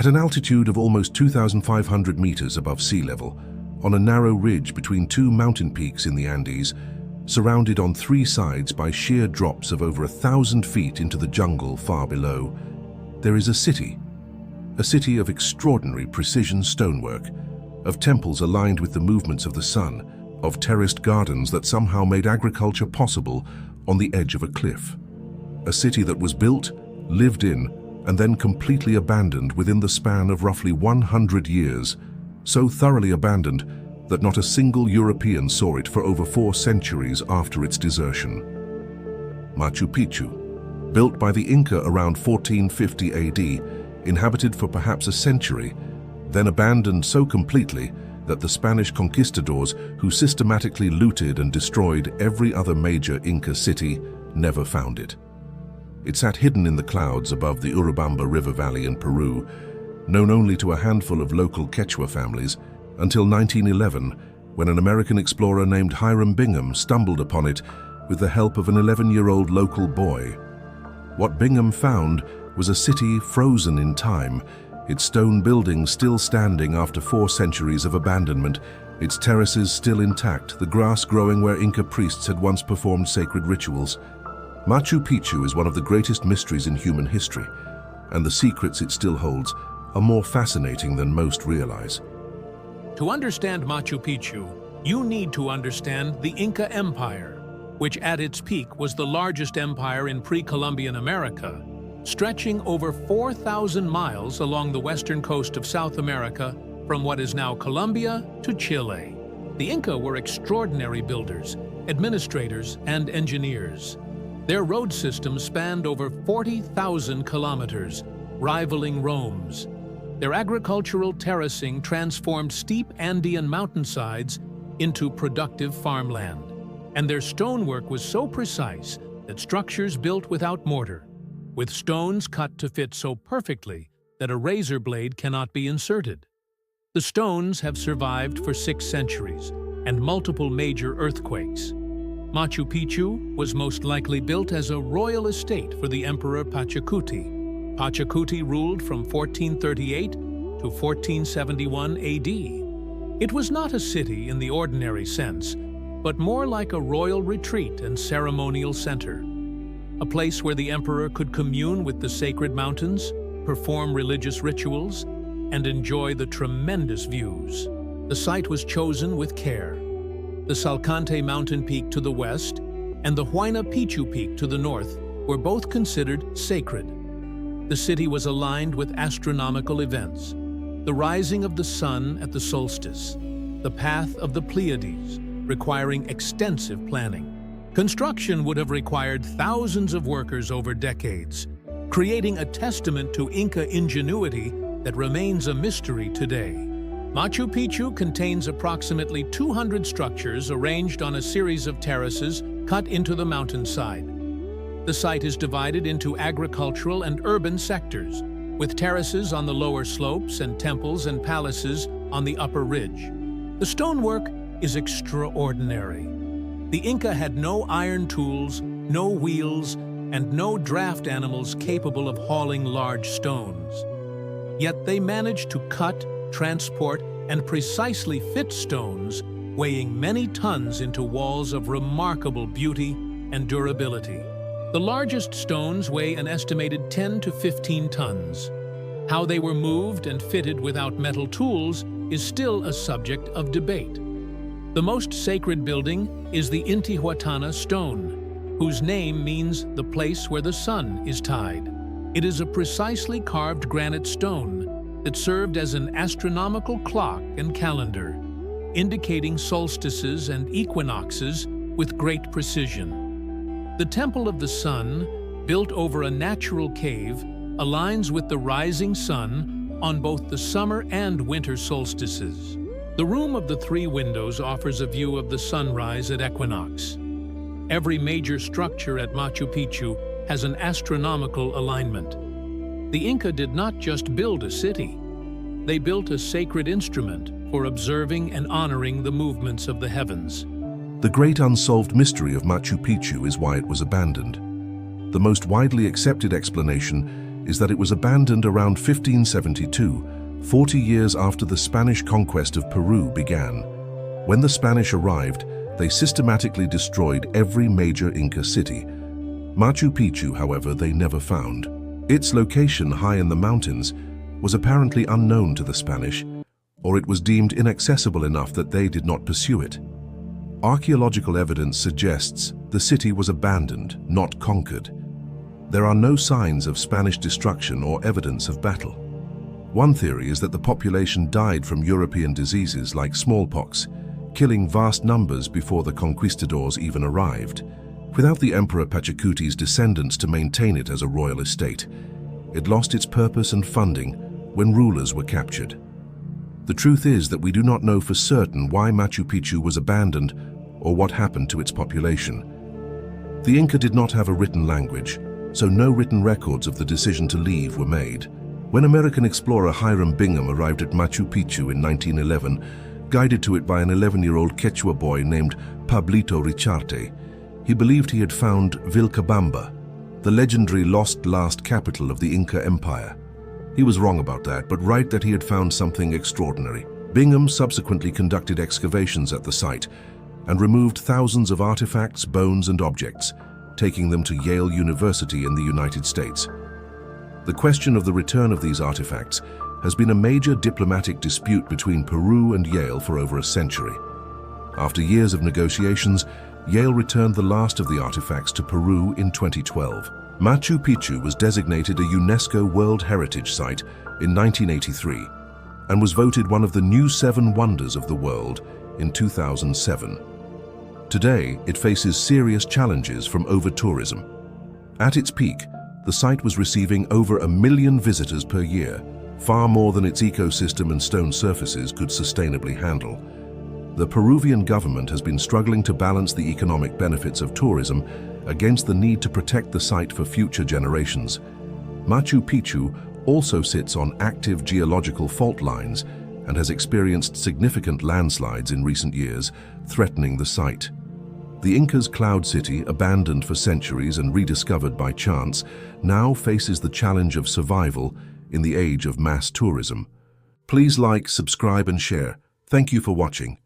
At an altitude of almost 2,500 meters above sea level, on a narrow ridge between two mountain peaks in the Andes, surrounded on three sides by sheer drops of over 1,000 feet into the jungle far below, there is a city of extraordinary precision stonework, of temples aligned with the movements of the sun, of terraced gardens that somehow made agriculture possible on the edge of a cliff. A city that was built, lived in, and then completely abandoned within the span of roughly 100 years, so thoroughly abandoned that not a single European saw it for over 4 centuries after its desertion. Machu Picchu, built by the Inca around 1450 AD, inhabited for perhaps a century, then abandoned so completely that the Spanish conquistadors, who systematically looted and destroyed every other major Inca city, never found it. It sat hidden in the clouds above the Urubamba River Valley in Peru, known only to a handful of local Quechua families, until 1911, when an American explorer named Hiram Bingham stumbled upon it with the help of an 11-year-old local boy. What Bingham found was a city frozen in time, its stone buildings still standing after 4 centuries of abandonment, its terraces still intact, the grass growing where Inca priests had once performed sacred rituals. Machu Picchu is one of the greatest mysteries in human history, and the secrets it still holds are more fascinating than most realize. To understand Machu Picchu, you need to understand the Inca Empire, which at its peak was the largest empire in pre-Columbian America, stretching over 4,000 miles along the western coast of South America from what is now Colombia to Chile. The Inca were extraordinary builders, administrators, and engineers. Their road system spanned over 40,000 kilometers, rivaling Rome's. Their agricultural terracing transformed steep Andean mountainsides into productive farmland. And their stonework was so precise that structures built without mortar, with stones cut to fit so perfectly that a razor blade cannot be inserted. The stones have survived for 6 centuries and multiple major earthquakes. Machu Picchu was most likely built as a royal estate for the Emperor Pachacuti. Pachacuti ruled from 1438 to 1471 AD. It was not a city in the ordinary sense, but more like a royal retreat and ceremonial center. A place where the emperor could commune with the sacred mountains, perform religious rituals, and enjoy the tremendous views. The site was chosen with care. The Salcante mountain peak to the west and the Huayna Picchu peak to the north were both considered sacred. The city was aligned with astronomical events: the rising of the sun at the solstice, the path of the Pleiades, requiring extensive planning. Construction would have required thousands of workers over decades, creating a testament to Inca ingenuity that remains a mystery today. Machu Picchu contains approximately 200 structures arranged on a series of terraces cut into the mountainside. The site is divided into agricultural and urban sectors, with terraces on the lower slopes and temples and palaces on the upper ridge. The stonework is extraordinary. The Inca had no iron tools, no wheels, and no draft animals capable of hauling large stones. Yet they managed to cut, transport, and precisely fit stones, weighing many tons into walls of remarkable beauty and durability. The largest stones weigh an estimated 10 to 15 tons. How they were moved and fitted without metal tools is still a subject of debate. The most sacred building is the Intihuatana stone, whose name means the place where the sun is tied. It is a precisely carved granite stone that served as an astronomical clock and calendar, indicating solstices and equinoxes with great precision. The Temple of the Sun, built over a natural cave, aligns with the rising sun on both the summer and winter solstices. The Room of the Three Windows offers a view of the sunrise at equinox. Every major structure at Machu Picchu has an astronomical alignment. The Inca did not just build a city. They built a sacred instrument for observing and honoring the movements of the heavens. The great unsolved mystery of Machu Picchu is why it was abandoned. The most widely accepted explanation is that it was abandoned around 1572, 40 years after the Spanish conquest of Peru began. When the Spanish arrived, they systematically destroyed every major Inca city. Machu Picchu, however, they never found. Its location high in the mountains was apparently unknown to the Spanish, or it was deemed inaccessible enough that they did not pursue it. Archaeological evidence suggests the city was abandoned, not conquered. There are no signs of Spanish destruction or evidence of battle. One theory is that the population died from European diseases like smallpox, killing vast numbers before the conquistadors even arrived. Without the Emperor Pachacuti's descendants to maintain it as a royal estate, it lost its purpose and funding when rulers were captured. The truth is that we do not know for certain why Machu Picchu was abandoned or what happened to its population. The Inca did not have a written language, so no written records of the decision to leave were made. When American explorer Hiram Bingham arrived at Machu Picchu in 1911, guided to it by an 11-year-old Quechua boy named Pablito Richarte, he believed he had found Vilcabamba, the legendary lost capital of the Inca Empire. He was wrong about that, but right that he had found something extraordinary. Bingham subsequently conducted excavations at the site and removed thousands of artifacts, bones, and objects, taking them to Yale University in the United States. The question of the return of these artifacts has been a major diplomatic dispute between Peru and Yale for over a century. After years of negotiations, Yale returned the last of the artifacts to Peru in 2012. Machu Picchu was designated a UNESCO World Heritage Site in 1983 and was voted one of the new 7 wonders of the world in 2007. Today, it faces serious challenges from over-tourism. At its peak, the site was receiving over 1 million visitors per year, far more than its ecosystem and stone surfaces could sustainably handle. The Peruvian government has been struggling to balance the economic benefits of tourism against the need to protect the site for future generations. Machu Picchu also sits on active geological fault lines and has experienced significant landslides in recent years, threatening the site. The Inca's cloud city, abandoned for centuries and rediscovered by chance, now faces the challenge of survival in the age of mass tourism. Please like, subscribe, and share. Thank you for watching.